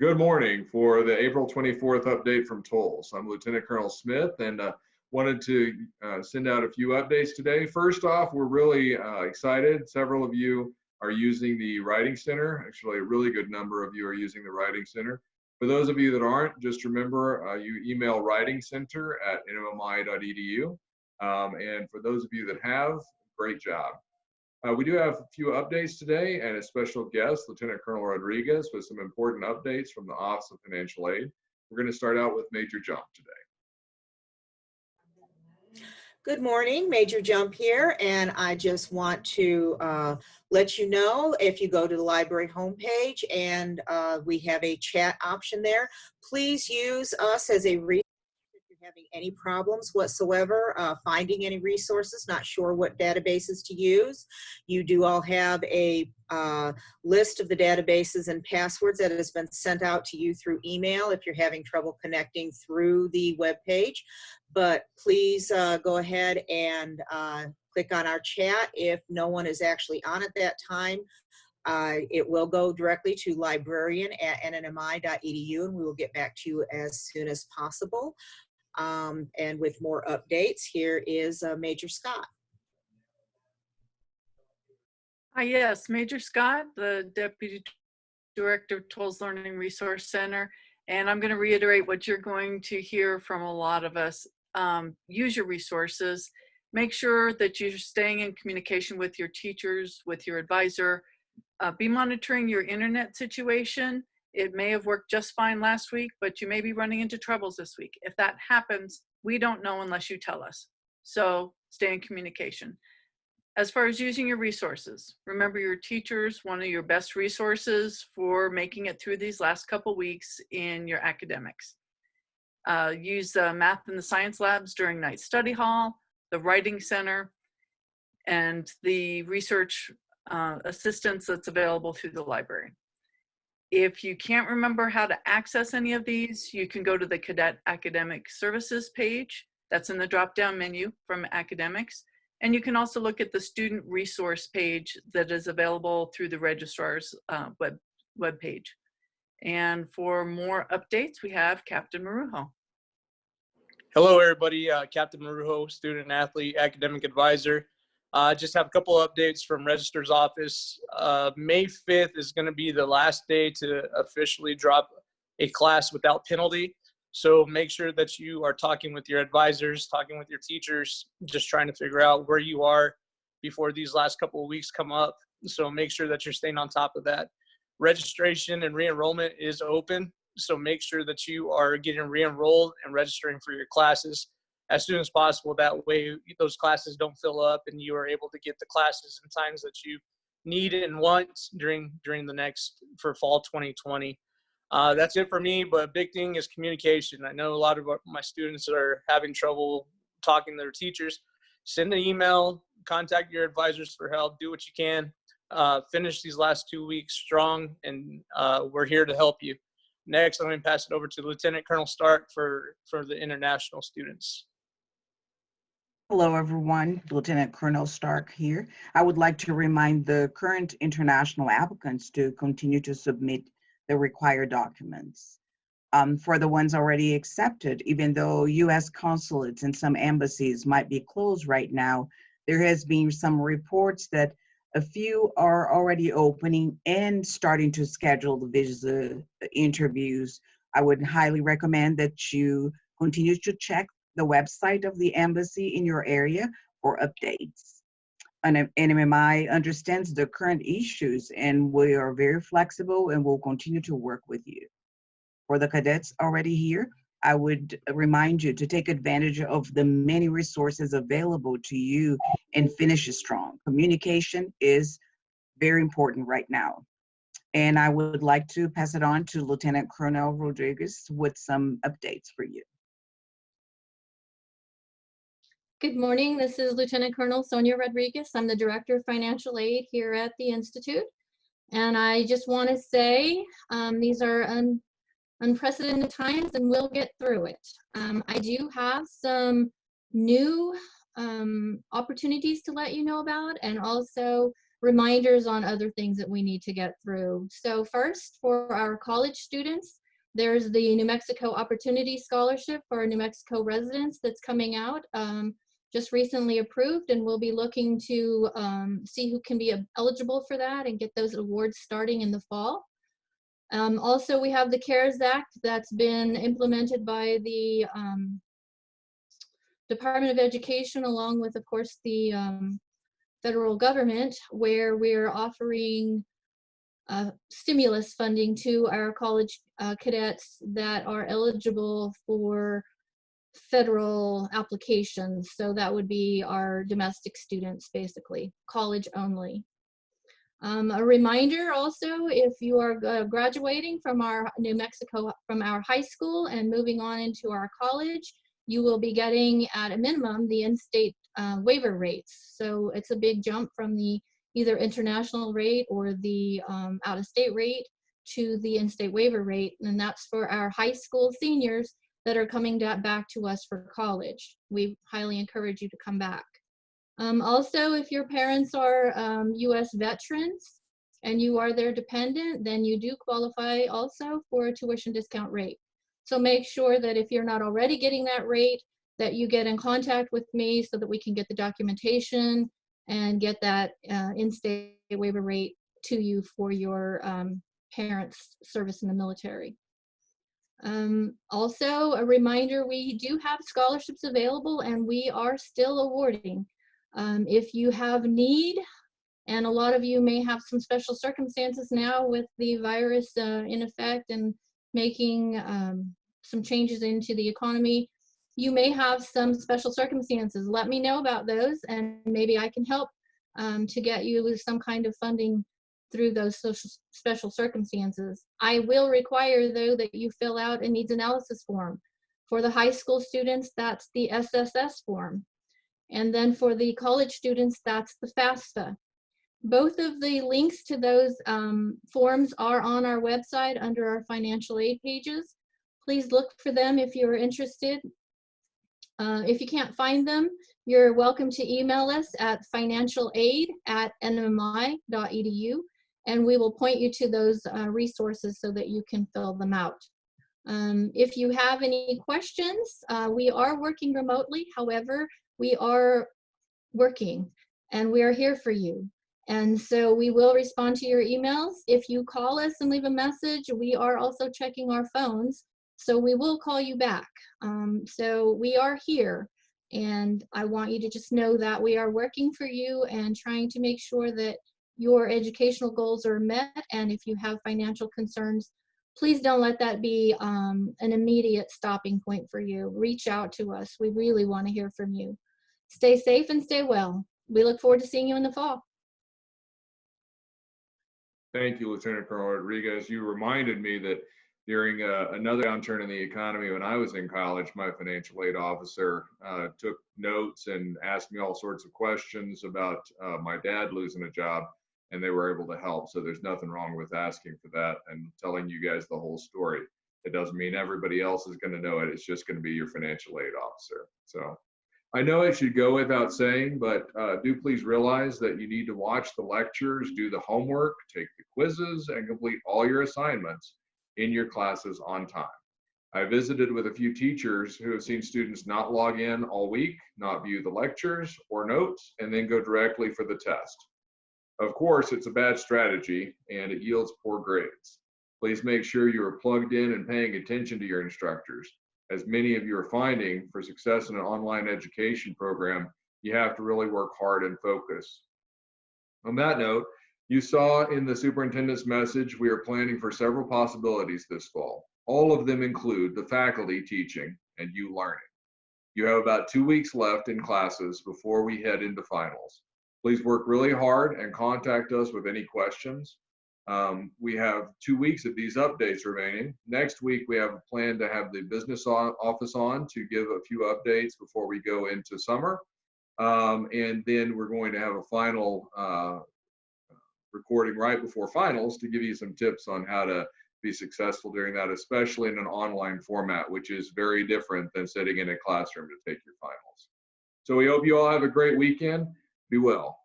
Good morning for the April 24th update from Toles. I'm Lieutenant Colonel Smith and wanted to send out a few updates today. First off, we're really excited. Several of you are using the Writing Center. Actually, a really good number of you are using the Writing Center. For those of you that aren't, just remember you email writingcenter@nmmi.edu. And for those of you that have, great job. We do have a few updates today and a special guest, Lieutenant Colonel Rodriguez, with some important updates from the Office of Financial Aid. We're going to start out with Major Jump today. Good morning, Major Jump here, and I just want to let you know, if you go to the library homepage and we have a chat option there, please use us as a resource if you're having any problems whatsoever, finding any resources, not sure what databases to use. You do all have a list of the databases and passwords that has been sent out to you through email if you're having trouble connecting through the web page. But please go ahead and click on our chat. If no one is actually on at that time, it will go directly to librarian@nmmi.edu, and we will get back to you as soon as possible. And with more updates, here is Major Scott. Yes, Major Scott, the Deputy Director of Toles Learning Resource Center. And I'm going to reiterate what you're going to hear from a lot of us. Use your resources. Make sure that you're staying in communication with your teachers, with your advisor. Be monitoring your internet situation. It may have worked just fine last week, but you may be running into troubles this week. If that happens, we don't know unless you tell us. So stay in communication. As far as using your resources, remember your teachers, one of your best resources for making it through these last couple weeks in your academics. Use the math and the science labs during night study hall, the writing center, and the research assistance that's available through the library. If you can't remember how to access any of these, you can go to the Cadet Academic Services page. That's in the drop-down menu from academics. And you can also look at the student resource page that is available through the registrar's web page. And for more updates, we have Captain Marujo. Hello, everybody. Captain Marujo, student athlete, academic advisor. Just have a couple of updates from Registrar's office. May 5th is going to be the last day to officially drop a class without penalty. So make sure that you are talking with your advisors, talking with your teachers, just trying to figure out where you are before these last couple of weeks come up. So make sure that you're staying on top of that. Registration and re-enrollment is open. So make sure that you are getting re-enrolled and registering for your classes as soon as possible. That way those classes don't fill up and you are able to get the classes in times that you need and want during for fall 2020. That's it for me, but a big thing is communication. I know a lot of my students are having trouble talking to their teachers. Send an email, contact your advisors for help, do what you can. Finish these last 2 weeks strong, and we're here to help you. Next, I'm going to pass it over to Lieutenant Colonel Stark for the international students. Hello, everyone. Lieutenant Colonel Stark here. I would like to remind the current international applicants to continue to submit the required documents. For the ones already accepted, even though U.S. consulates and some embassies might be closed right now, there has been some reports that a few are already opening and starting to schedule the visa interviews. I would highly recommend that you continue to check the website of the embassy in your area for updates. NMMI understands the current issues, and we are very flexible and will continue to work with you. For the cadets already here, I would remind you to take advantage of the many resources available to you and finish strong. Communication is very important right now. And I would like to pass it on to Lieutenant Colonel Rodriguez with some updates for you. Good morning, this is Lieutenant Colonel Sonya Rodriguez. I'm the Director of Financial Aid here at the Institute. And I just want to say these are unprecedented times and we'll get through it. I do have some new opportunities to let you know about, and also reminders on other things that we need to get through. So first, for our college students, there's the New Mexico Opportunity Scholarship for New Mexico residents that's coming out, just recently approved, and we'll be looking to see who can be eligible for that and get those awards starting in the fall. Also, we have the CARES Act that's been implemented by the Department of Education, along with, of course, the federal government, where we're offering stimulus funding to our college cadets that are eligible for federal applications. So that would be our domestic students, basically, college only. A reminder also, if you are graduating from our from our high school and moving on into our college, you will be getting at a minimum the in-state waiver rates. So it's a big jump from the either international rate or the out-of-state rate to the in-state waiver rate, and that's for our high school seniors that are coming back to us for college. We highly encourage you to come back. Also, if your parents are U.S. veterans and you are their dependent, then you do qualify also for a tuition discount rate. So make sure that if you're not already getting that rate, that you get in contact with me so that we can get the documentation and get that in-state waiver rate to you for your parents' service in the military. Also, a reminder, we do have scholarships available and we are still awarding. If you have need, and a lot of you may have some special circumstances now with the virus in effect and making some changes into the economy, you may have some special circumstances. Let me know about those and maybe I can help to get you with some kind of funding through those special circumstances. I will require, though, that you fill out a needs analysis form. For the high school students, that's the SSS form. And then for the college students, that's the FAFSA. Both of the links to those forms are on our website under our financial aid pages. Please look for them if you're interested. If you can't find them, you're welcome to email us at financialaid@nmmi.edu, and we will point you to those resources so that you can fill them out. If you have any questions, we are working remotely. However, we are working and we are here for you. And so we will respond to your emails. If you call us and leave a message, we are also checking our phones. So we will call you back. So we are here, and I want you to just know that we are working for you and trying to make sure that your educational goals are met. And if you have financial concerns, please don't let that be an immediate stopping point for you. Reach out to us. We really want to hear from you. Stay safe and stay well. We look forward to seeing you in the fall. Thank you, Lieutenant Colonel Rodriguez. You reminded me that during another downturn in the economy when I was in college, my financial aid officer took notes and asked me all sorts of questions about my dad losing a job, and they were able to help. So there's nothing wrong with asking for that and telling you guys the whole story. It doesn't mean everybody else is going to know it. It's just going to be your financial aid officer. So I know it should go without saying, but do please realize that you need to watch the lectures, do the homework, take the quizzes, and complete all your assignments in your classes on time. I visited with a few teachers who have seen students not log in all week, not view the lectures or notes, and then go directly for the test. Of course, it's a bad strategy and it yields poor grades. Please make sure you are plugged in and paying attention to your instructors. As many of you are finding, for success in an online education program, you have to really work hard and focus. On that note, you saw in the superintendent's message, we are planning for several possibilities this fall. All of them include the faculty teaching and you learning. You have about 2 weeks left in classes before we head into finals. Please work really hard and contact us with any questions. We have 2 weeks of these updates remaining. Next week, we have a plan to have the business office on to give a few updates before we go into summer. And then we're going to have a final recording right before finals to give you some tips on how to be successful during that, especially in an online format, which is very different than sitting in a classroom to take your finals. So we hope you all have a great weekend. Be well.